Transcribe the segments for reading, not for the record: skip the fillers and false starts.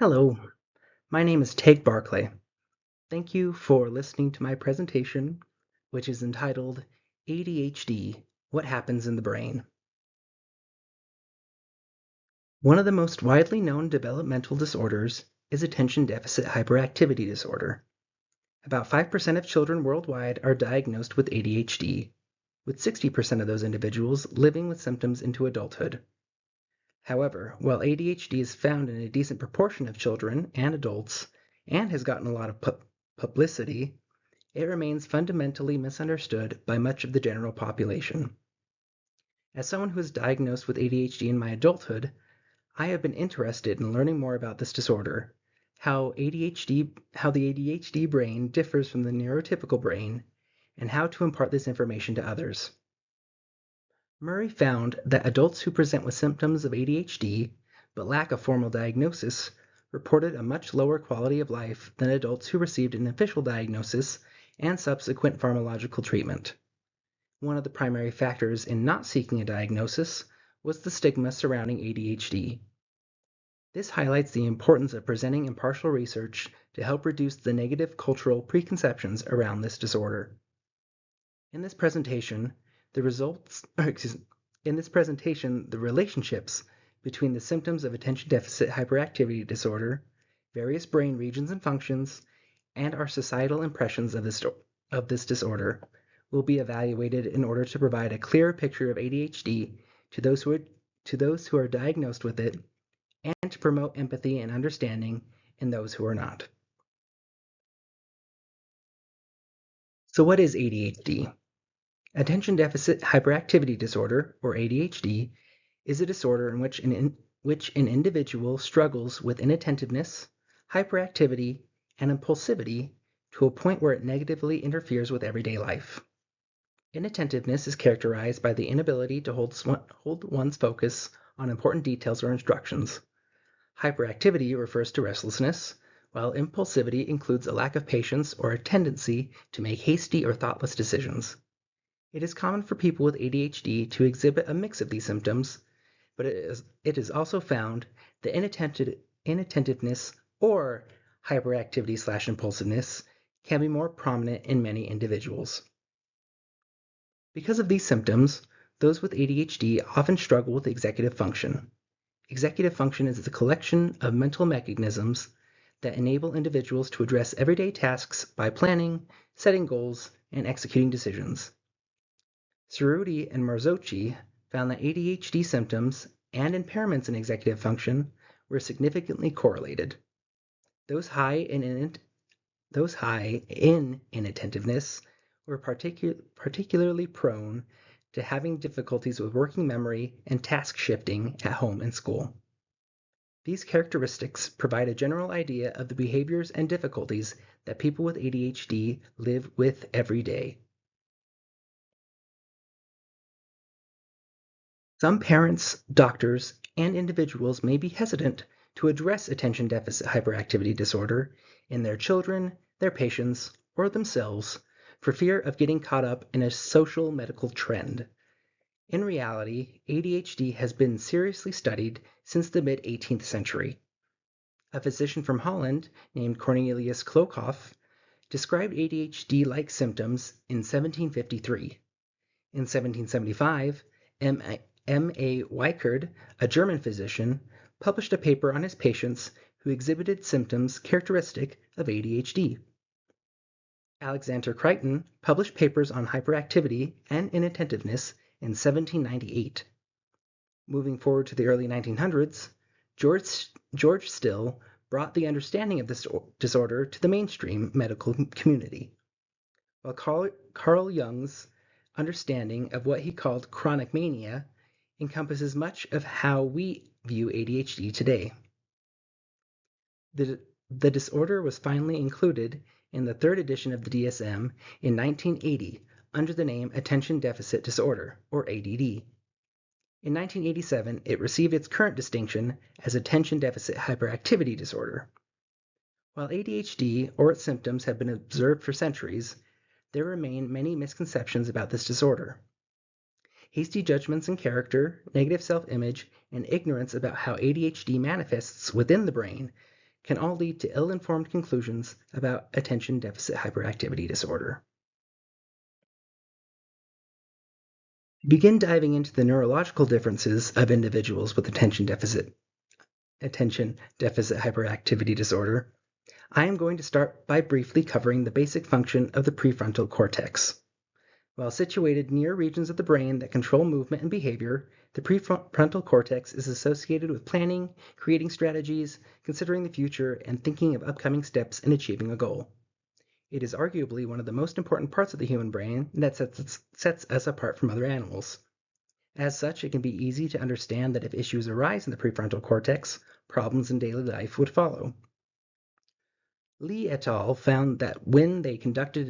Hello, my name is Teg Barclay. Thank you for listening to my presentation, which is entitled ADHD, What Happens in the Brain. One of the most widely known developmental disorders is attention deficit hyperactivity disorder. About 5% of children worldwide are diagnosed with ADHD, with 60% of those individuals living with symptoms into adulthood. However, while ADHD is found in a decent proportion of children and adults and has gotten a lot of publicity, it remains fundamentally misunderstood by much of the general population. As someone who was diagnosed with ADHD in my adulthood, I have been interested in learning more about this disorder, how the ADHD brain differs from the neurotypical brain, and how to impart this information to others. Murray found that adults who present with symptoms of ADHD but lack a formal diagnosis reported a much lower quality of life than adults who received an official diagnosis and subsequent pharmacological treatment. One of the primary factors in not seeking a diagnosis was the stigma surrounding ADHD. This highlights the importance of presenting impartial research to help reduce the negative cultural preconceptions around this disorder. In this presentation, the relationships between the symptoms of attention deficit hyperactivity disorder, various brain regions and functions, and our societal impressions of this disorder will be evaluated in order to provide a clearer picture of ADHD to those who are diagnosed with it and to promote empathy and understanding in those who are not. So what is ADHD? Attention deficit hyperactivity disorder, or ADHD, is a disorder in which an individual struggles with inattentiveness, hyperactivity, and impulsivity to a point where it negatively interferes with everyday life. Inattentiveness is characterized by the inability to hold one's focus on important details or instructions. Hyperactivity refers to restlessness, while impulsivity includes a lack of patience or a tendency to make hasty or thoughtless decisions. It is common for people with ADHD to exhibit a mix of these symptoms, but it is also found that inattentiveness or hyperactivity/impulsiveness can be more prominent in many individuals. Because of these symptoms, those with ADHD often struggle with executive function. Executive function is the collection of mental mechanisms that enable individuals to address everyday tasks by planning, setting goals, and executing decisions. Cerruti and Marzocchi found that ADHD symptoms and impairments in executive function were significantly correlated. Those high in inattentiveness were particularly prone to having difficulties with working memory and task shifting at home and school. These characteristics provide a general idea of the behaviors and difficulties that people with ADHD live with every day. Some parents, doctors, and individuals may be hesitant to address attention deficit hyperactivity disorder in their children, their patients, or themselves for fear of getting caught up in a social medical trend. In reality, ADHD has been seriously studied since the mid-18th century. A physician from Holland named Cornelius Klokhoff described ADHD-like symptoms in 1753. In 1775, M.A. Weichert, a German physician, published a paper on his patients who exhibited symptoms characteristic of ADHD. Alexander Crichton published papers on hyperactivity and inattentiveness in 1798. Moving forward to the early 1900s, George Still brought the understanding of this disorder to the mainstream medical community, while Carl Jung's understanding of what he called chronic mania encompasses much of how we view ADHD today. The disorder was finally included in the third edition of the DSM in 1980 under the name Attention Deficit Disorder, or ADD. In 1987, it received its current distinction as Attention Deficit Hyperactivity Disorder. While ADHD or its symptoms have been observed for centuries, there remain many misconceptions about this disorder. Hasty judgments in character, negative self-image, and ignorance about how ADHD manifests within the brain can all lead to ill-informed conclusions about attention deficit hyperactivity disorder. To begin diving into the neurological differences of individuals with attention deficit hyperactivity disorder, I am going to start by briefly covering the basic function of the prefrontal cortex. While situated near regions of the brain that control movement and behavior, the prefrontal cortex is associated with planning, creating strategies, considering the future, and thinking of upcoming steps in achieving a goal. It is arguably one of the most important parts of the human brain that sets us apart from other animals. As such, it can be easy to understand that if issues arise in the prefrontal cortex, problems in daily life would follow. Lee et al. Found that when they conducted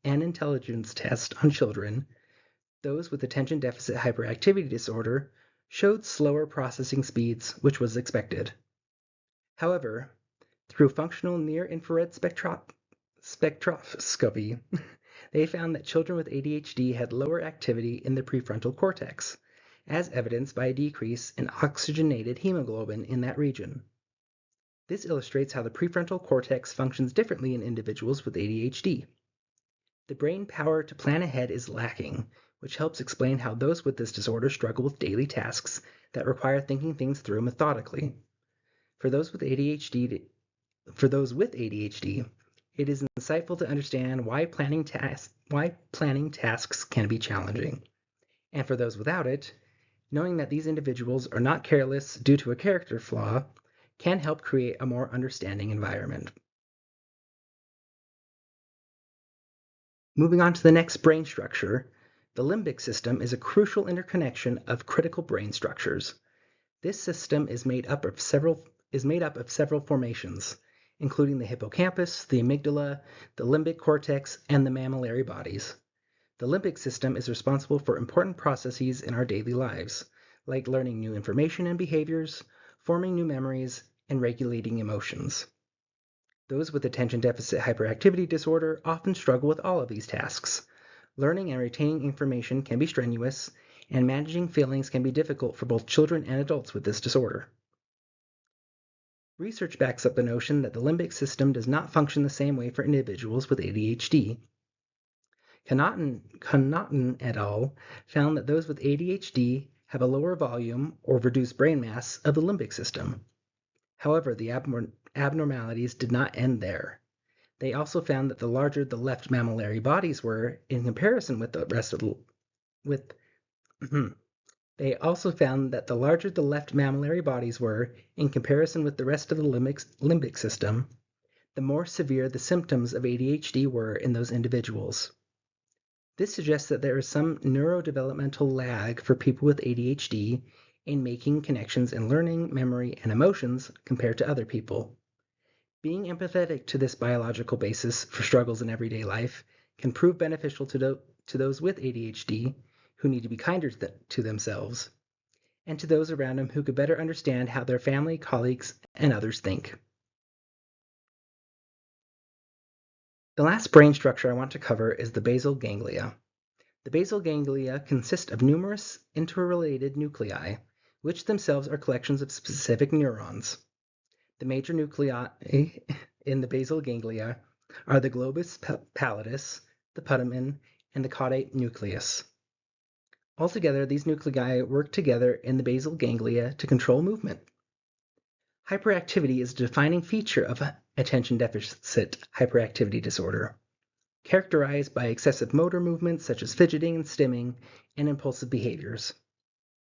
an intelligence test on children, those with attention deficit hyperactivity disorder showed slower processing speeds, which was expected. However, through functional near-infrared spectroscopy, they found that children with ADHD had lower activity in the prefrontal cortex, as evidenced by a decrease in oxygenated hemoglobin in that region. This illustrates how the prefrontal cortex functions differently in individuals with ADHD. The brain power to plan ahead is lacking, which helps explain how those with this disorder struggle with daily tasks that require thinking things through methodically. For those with ADHD, it is insightful to understand why planning tasks can be challenging. And for those without it, knowing that these individuals are not careless due to a character flaw can help create a more understanding environment. Moving on to the next brain structure, the limbic system is a crucial interconnection of critical brain structures. This system is made up of several formations, including the hippocampus, the amygdala, the limbic cortex, and the mammillary bodies. The limbic system is responsible for important processes in our daily lives, like learning new information and behaviors, forming new memories, and regulating emotions. Those with attention deficit hyperactivity disorder often struggle with all of these tasks. Learning and retaining information can be strenuous, and managing feelings can be difficult for both children and adults with this disorder. Research backs up the notion that the limbic system does not function the same way for individuals with ADHD. Connaughton et al. Found that those with ADHD have a lower volume or reduced brain mass of the limbic system. However, the abnormalities did not end there. They also found that the larger the left mammillary bodies were in comparison with the rest of the They also found that the larger the left mammillary bodies were in comparison with the rest of the limbic system, the more severe the symptoms of ADHD were in those individuals. This suggests that there is some neurodevelopmental lag for people with ADHD in making connections in learning, memory, and emotions compared to other people. Being empathetic to this biological basis for struggles in everyday life can prove beneficial to those with ADHD who need to be kinder to themselves, and to those around them who could better understand how their family, colleagues, and others think. The last brain structure I want to cover is the basal ganglia. The basal ganglia consist of numerous interrelated nuclei, which themselves are collections of specific neurons. The major nuclei in the basal ganglia are the globus pallidus, the putamen, and the caudate nucleus. Altogether, these nuclei work together in the basal ganglia to control movement. Hyperactivity is a defining feature of attention deficit hyperactivity disorder, characterized by excessive motor movements such as fidgeting and stimming, and impulsive behaviors.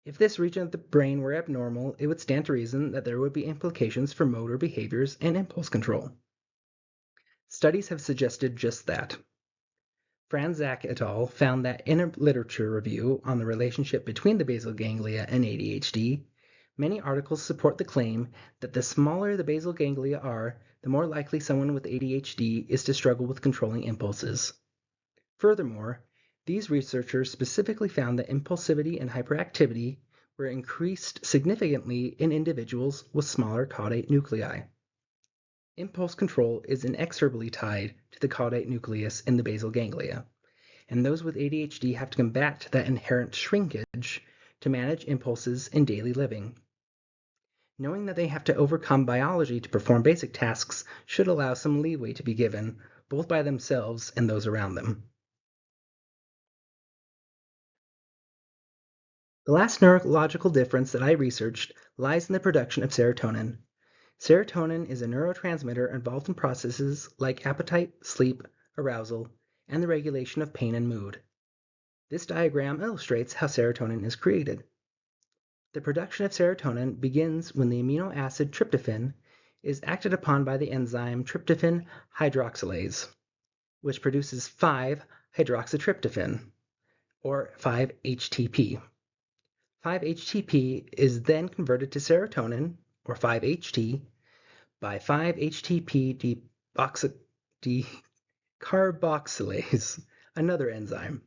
If this region of the brain were abnormal, it would stand to reason that there would be implications for motor behaviors and impulse control. Studies have suggested just that. Franzak et al. Found that in a literature review on the relationship between the basal ganglia and ADHD, many articles support the claim that the smaller the basal ganglia are, the more likely someone with ADHD is to struggle with controlling impulses. Furthermore, these researchers specifically found that impulsivity and hyperactivity were increased significantly in individuals with smaller caudate nuclei. Impulse control is inexorably tied to the caudate nucleus in the basal ganglia, and those with ADHD have to combat that inherent shrinkage to manage impulses in daily living. Knowing that they have to overcome biology to perform basic tasks should allow some leeway to be given, both by themselves and those around them. The last neurological difference that I researched lies in the production of serotonin. Serotonin is a neurotransmitter involved in processes like appetite, sleep, arousal, and the regulation of pain and mood. This diagram illustrates how serotonin is created. The production of serotonin begins when the amino acid tryptophan is acted upon by the enzyme tryptophan hydroxylase, which produces 5-hydroxytryptophan, or 5-HTP. 5-HTP is then converted to serotonin, or 5-HT, by 5-HTP decarboxylase, another enzyme.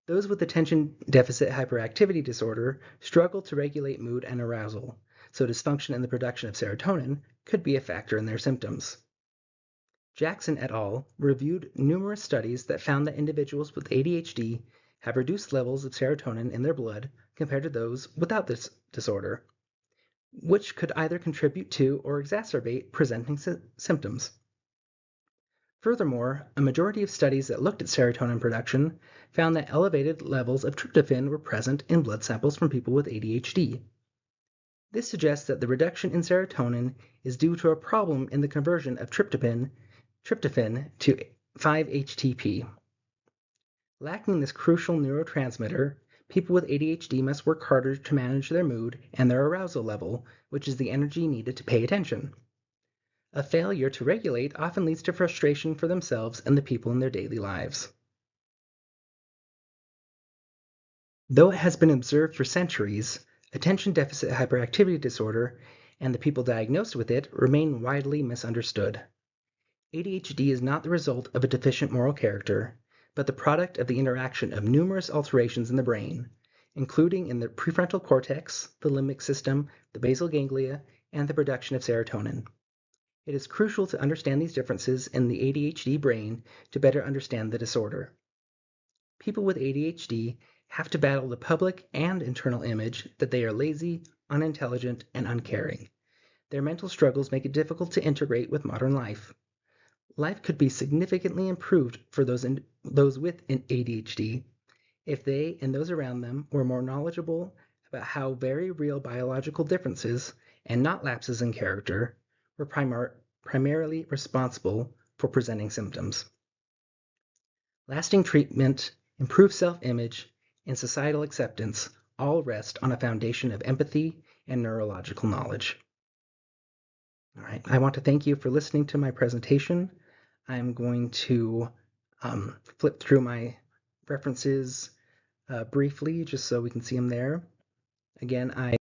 Those with attention deficit hyperactivity disorder struggle to regulate mood and arousal, so dysfunction in the production of serotonin could be a factor in their symptoms. Jackson et al. Reviewed numerous studies that found that individuals with ADHD have reduced levels of serotonin in their blood compared to those without this disorder, which could either contribute to or exacerbate presenting symptoms. Furthermore, a majority of studies that looked at serotonin production found that elevated levels of tryptophan were present in blood samples from people with ADHD. This suggests that the reduction in serotonin is due to a problem in the conversion of tryptophan to 5-HTP. Lacking this crucial neurotransmitter, people with ADHD must work harder to manage their mood and their arousal level, which is the energy needed to pay attention. A failure to regulate often leads to frustration for themselves and the people in their daily lives. Though it has been observed for centuries, attention deficit hyperactivity disorder and the people diagnosed with it remain widely misunderstood. ADHD is not the result of a deficient moral character, but the product of the interaction of numerous alterations in the brain, including in the prefrontal cortex, the limbic system, the basal ganglia, and the production of serotonin. It is crucial to understand these differences in the ADHD brain to better understand the disorder. People with ADHD have to battle the public and internal image that they are lazy, unintelligent, and uncaring. Their mental struggles make it difficult to integrate with modern life. Life could be significantly improved for those with an ADHD if they and those around them were more knowledgeable about how very real biological differences, and not lapses in character, were primarily responsible for presenting symptoms. Lasting treatment, improved self-image, and societal acceptance all rest on a foundation of empathy and neurological knowledge. All right, I want to thank you for listening to my presentation. I'm going to flip through my references briefly just so we can see them there. Again, I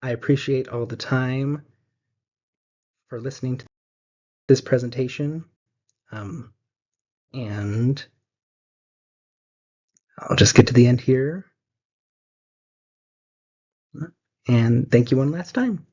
appreciate all the time for listening to this presentation. And I'll just get to the end here. And thank you one last time.